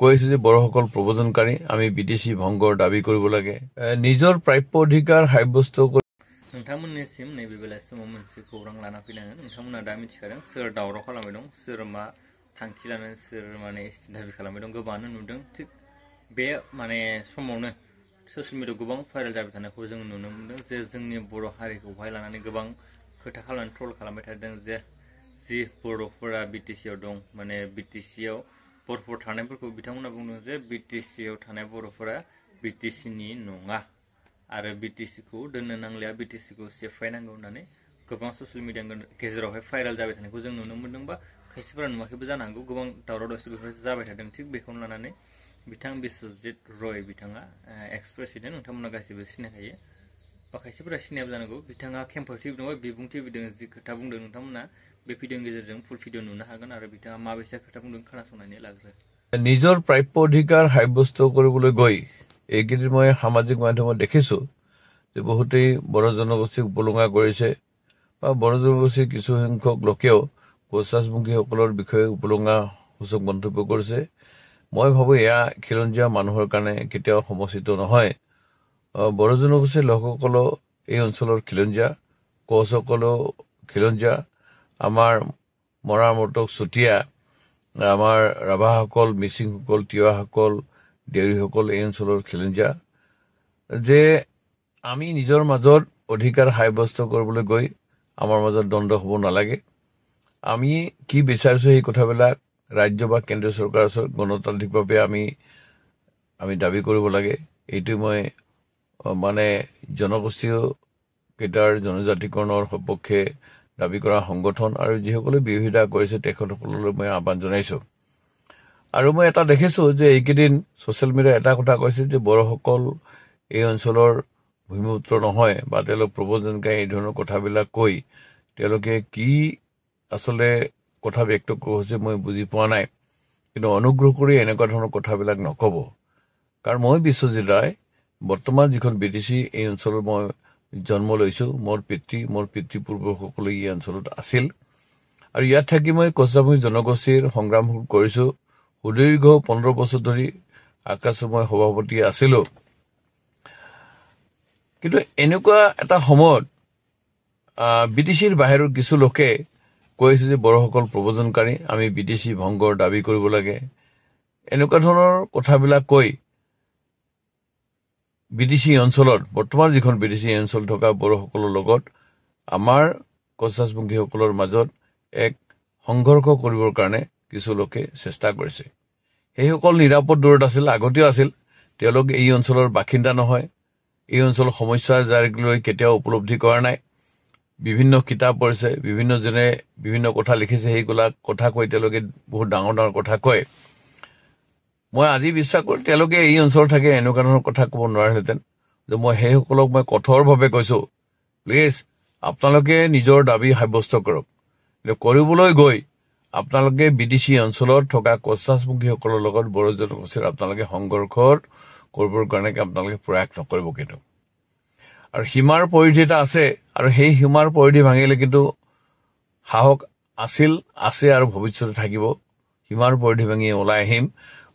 কৈছে যে বড়োসকল প্ৰব্ৰজনকাৰী আমি বিদেশী ভংগৰ দাবী কৰিব লাগে নিজৰ প্ৰাপ্য অধিকাৰ সাব্যস্ত কৰি नोंथांमोननिसिम नैबे बेलासि समाव मोनसे खौरां लाना फैनांगोन नोंथांमोना दा मिथिखादों सोर दावराव खालामबाय दं सोर मा थांखि लानानै सोर माने दाबि खालामबाय दं गोबाङानो नुदों थिग बे माने समावनो ससियेल मिडियायाव गोबां भाइरेल जाबाय थानायखौ जों नुनो मोनदों जे जोंनि बर' हारिखौहाय लानानै गोबां खोथा खालामनानै ट्रल खालामबाय थादों जे जि बर'फोरा बिटिसिआव दं माने बिटिसिआव बर'फोर थानायफोरखौ बिथांमोना बुंदों जे बिटिसिआव थानाय बर'फोरा बिटिसिनि नङा आरो बिटिसिखौ दोननो नांलिया बिटिसिखौ सेफायनांगौ होननानै गोबां ससियेल मिडियानि गेजेरावहाय भाइरेल जाबाय थानायखौ जों नुनो मोनदों बा खायसेफोरा नुवाखैबो जानो हागौ गोबां दावराव दावसि बेफोर जाबाय थादों थिग बेखौनो लानानै बिथां बिश्वजित रय बिथाङा एक्स प्रेसिडेन्ट नोंथांमोना गासैबो सिनायखायो बा खायसेफोरा सिनायाबो जानांगौ बिथाङा खेंफोरथि होदों बिबुंथि होदों जि खोथा बुंदों नोंथांमोना बे भिडिअनि गेजेरजों फुल भिडिअ नुनो हागोन आरो बिथाङा माबायसा खोथा बुंदों खोनासंनानै लाग्रो নিজৰ প্ৰাপ্য অধিকাৰ সাব্যস্ত কৰিবলৈ গৈ এইকেইদিন মই সামাজিক মাধ্যমত দেখিছো যে বহুতেই বড়ো জনগোষ্ঠীক উপলুঙা কৰিছে বা বড়ো জনগোষ্ঠীৰ কিছু সংখ্যক লোকেও কোচৰাজবংশীসকলৰ বিষয়ে উপলুঙা সূচক মন্তব্য কৰিছে মই ভাবো এয়া খিলঞ্জীয়া মানুহৰ কাৰণে কেতিয়াও সমচিত নহয় বড়ো জনগোষ্ঠীৰ লোকসকলো এই অঞ্চলৰ খিলঞ্জীয়া কোচসকলো খিলঞ্জীয়া আমাৰ মৰামৰ্তক চুতীয়া আমাৰ ৰাভাসকল মিচিংসকল তিৱাসকল দেউৰীসকল এই অঞ্চলৰ খিলঞ্জীয়া যে আমি নিজৰ মাজত অধিকাৰ সাব্যস্ত কৰিবলৈ গৈ আমাৰ মাজত দ্বন্দ্ব হ'ব নালাগে আমি কি বিচাৰিছো এই কথাবিলাক ৰাজ্য বা কেন্দ্ৰীয় চৰকাৰৰ ওচৰত গণতান্ত্ৰিকভাৱে আমি দাবী কৰিব লাগে এইটো মই মানে জনগোষ্ঠী কেইটাৰ জনজাতিকৰণৰ সপক্ষে দাবী কৰা সংগঠন আৰু যিসকলে বিৰোধিতা কৰিছে তেখেতসকললৈ মই আহ্বান জনাইছো আৰু মই এটা দেখিছো যে এইকেইদিন ছচিয়েল মিডিয়াত এটা কথা কৈছে যে বড়োসকল এই অঞ্চলৰ ভূমিপুত্ৰ নহয় বা তেওঁলোক প্ৰব্ৰজনকাৰী এই ধৰণৰ কথাবিলাক কৈ তেওঁলোকে কি আসলে কথা ব্যক্ত কৰিছে মই বুজি পোৱা নাই কিন্তু অনুগ্ৰহ কৰি এনেকুৱা ধৰণৰ কথাবিলাক নকব কাৰণ মই বিশ্বজিৎ ৰায় বৰ্তমান যিখন বিটিচি এই অঞ্চলৰ মই জন্ম লৈছো মোৰ পিতৃপূৰ্বসকলে এই অঞ্চলত আছিল আৰু ইয়াত থাকি মই কোচৰাজবংশী জনগোষ্ঠীৰ সংগ্ৰাম কৰিছো সুদীৰ্ঘ 15 বছৰ ধৰি আকাশময় সভাপতি আছিলো কিন্তু এনেকুৱা এটা সময়ত বিটিচিৰ বাহিৰৰ কিছু লোকে কৈছে যে বড়োসকল প্ৰব্ৰজনকাৰী আমি বিদেশী ভংগৰ দাবী কৰিব লাগে এনেকুৱা ধৰণৰ কথাবিলাক কৈ বিদেশী অঞ্চলত বৰ্তমান যিখন বিদেশী অঞ্চল থকা বড়োসকলৰ লগত আমাৰ কোচৰাজবংশীসকলৰ মাজত এক সংঘৰ্ষ কৰিবৰ কাৰণে কিছু লোকে চেষ্টা কৰিছে সেইসকল নিৰাপদ দূৰত আছিল আগতেও আছিল তেওঁলোক এই অঞ্চলৰ বাসিন্দা নহয় এই অঞ্চলৰ সমস্যা যাৰলৈ কেতিয়াও উপলব্ধি কৰা নাই বিভিন্ন কিতাপ পঢ়িছে বিভিন্নজনে বিভিন্ন কথা লিখিছে সেইবিলাক কথা কৈ তেওঁলোকে বহুত ডাঙৰ ডাঙৰ কথা কয় মই আজি বিশ্বাস কৰোঁ তেওঁলোকে এই অঞ্চলত থাকে এনেকুৱা ধৰণৰ কথা ক'ব নোৱাৰিলেহেঁতেন যে মই সেইসকলক মই কঠোৰভাৱে কৈছো প্লিজ আপোনালোকে নিজৰ দাবী সাব্যস্ত কৰক কৰিবলৈ গৈ আপোনালোকে বিদেশী অঞ্চলত থকা কোচৰাজবংশীসকলৰ লগত বড়ো জনগোষ্ঠীৰ আপোনালোকে সংঘৰ্ষ কৰিবৰ কাৰণে আপোনালোকে প্ৰয়াস নকৰিব কিন্তু আৰু সীমাৰ পৰিধি এটা আছে আৰু সেই সীমাৰ পৰিধি ভাঙিলে কিন্তু সাহস আছে আৰু ভৱিষ্যতে থাকিব সীমাৰ পৰিধি ভাঙি ওলাই আহিম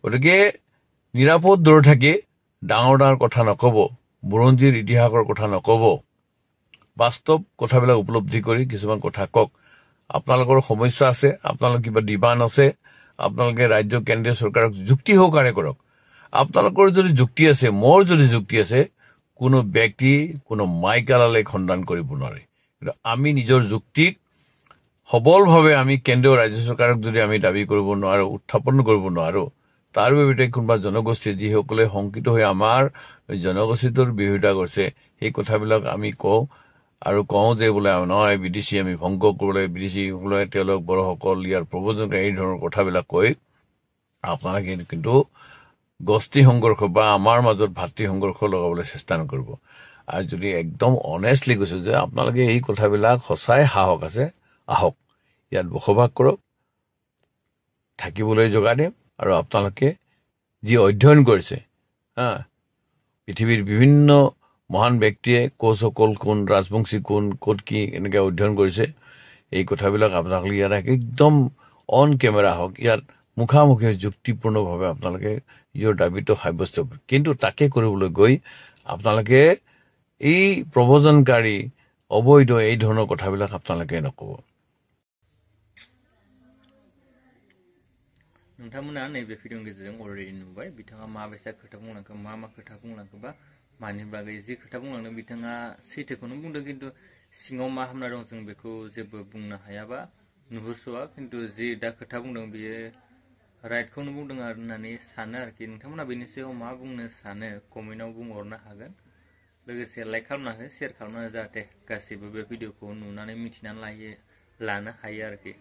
গতিকে নিৰাপদ দূৰত থাকি ডাঙৰ ডাঙৰ কথা নকব বুৰঞ্জীৰ ইতিহাসৰ কথা নকব বাস্তৱ কথাবিলাক উপলব্ধি কৰি কিছুমান কথা কওক আপোনালোকৰ সমস্যা আছে আপোনালোকৰ কিবা ডিমাণ্ড আছে আপোনালোকে ৰাজ্য কেন্দ্ৰীয় চৰকাৰক যুক্তি সহকাৰে কৰক আপোনালোকৰ যদি যুক্তি আছে মোৰ যদি যুক্তি আছে কোনো ব্যক্তি কোনো মাইকালালে খণ্ডন কৰিব নোৱাৰে কিন্তু আমি নিজৰ যুক্তিক সবলভাৱে আমি কেন্দ্ৰীয় ৰাজ্য চৰকাৰক যদি আমি দাবী কৰিব নোৱাৰো উত্থাপন কৰিব নোৱাৰো তাৰ বিৰুদ্ধে কোনোবা জনগোষ্ঠী যিসকলে সংকিত হৈ আমাৰ জনগোষ্ঠীটোৰ বিৰোধিতা কৰিছে সেই কথাবিলাক আমি কওঁ আৰু কওঁ যে বোলে নহয় বিদেশী আমি ভংগ কৰিবলৈ বিদেশী সকলে তেওঁলোক বড়োসকল ইয়াৰ প্ৰব্ৰজনকাৰী এই ধৰণৰ কথাবিলাক কৈ আপোনালোকে কিন্তু গোষ্ঠী সংঘৰ্ষ বা আমাৰ মাজত ভাতৃ সংঘৰ্ষ লগাবলৈ চেষ্টা নকৰিব আৰু যদি একদম অনেষ্টলি কৈছো যে আপোনালোকে এই কথাবিলাক সঁচাই সাহস আছে আহক ইয়াত বসবাস কৰক থাকিবলৈ যোগান দিম আৰু আপোনালোকে যি অধ্যয়ন কৰিছে পৃথিৱীৰ বিভিন্ন মহান ব্যক্তিয়ে কোচসকল কোন ৰাজবংশী কোন ক'ত কি এনেকৈ অধ্যয়ন কৰিছে এই কথাবিলাক আপোনালোকে ইয়াত একদম অন কেমেৰা হওক ইয়াত মুখামুখি যুক্তিপূৰ্ণভাৱে আপোনালোকে নিজৰ দাবীটো সাব্যস্ত কৰিব। কিন্তু তাকে কৰিবলৈ গৈ আপোনালোকে এই প্ৰব্ৰজনকাৰী অবৈধ এই ধৰণৰ কথাবিলাক আপোনালোকে নকব। नोंथांमोना नैबे भिडिअनि गेजेरजों अलरेडि नुबाय बिथाङा माबायसा खोथा बुंलांखो, मा खोथा बुंलांखो बा मानि बागै जि खोथा बुंलांदों बिथाङा सैथोखौनो बुंदों, खिन्थु सिङाव मा हाबना दं जों बेखौ जेबो बुंनो हायाबा नुहुरस'आ। खिन्थु जि दा खोथा बुंदों बियो राइटखौनो बुंदों होननानै सानो आरोखि। नोंथांमोना बेनि सायाव मा बुंनो सानो कमेन्टआव बुंहरनो हागोन। लोगोसे लाइक खालामना हो, शेयार खालामना हो, जाहाथे गासैबो बे भिडिअखौ नुनानै मिथिनानै लानो हायो आरोखि।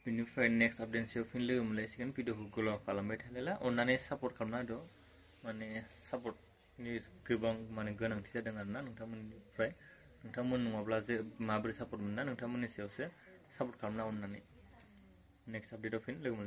बेनिफ्राय नेक्स्ट आपडेट सायाव फिन लोगो मोनलायसिगोन। भिडिअखौ गोलाव खालामबाय थानायला अननानै सापर्ट खालामना होदो। माने सापर्टनि गोबां माने गोनांथि जादों आरोना नोंथांमोननिफ्राय। नोंथांमोन नङाब्ला जे माबोरै सापर्ट मोनना, नोंथांमोननि सायावसो सापर्ट खालामना अननानै। नेक्स्ट आपडेटआव फिन लोगो मोनलायसिगोन।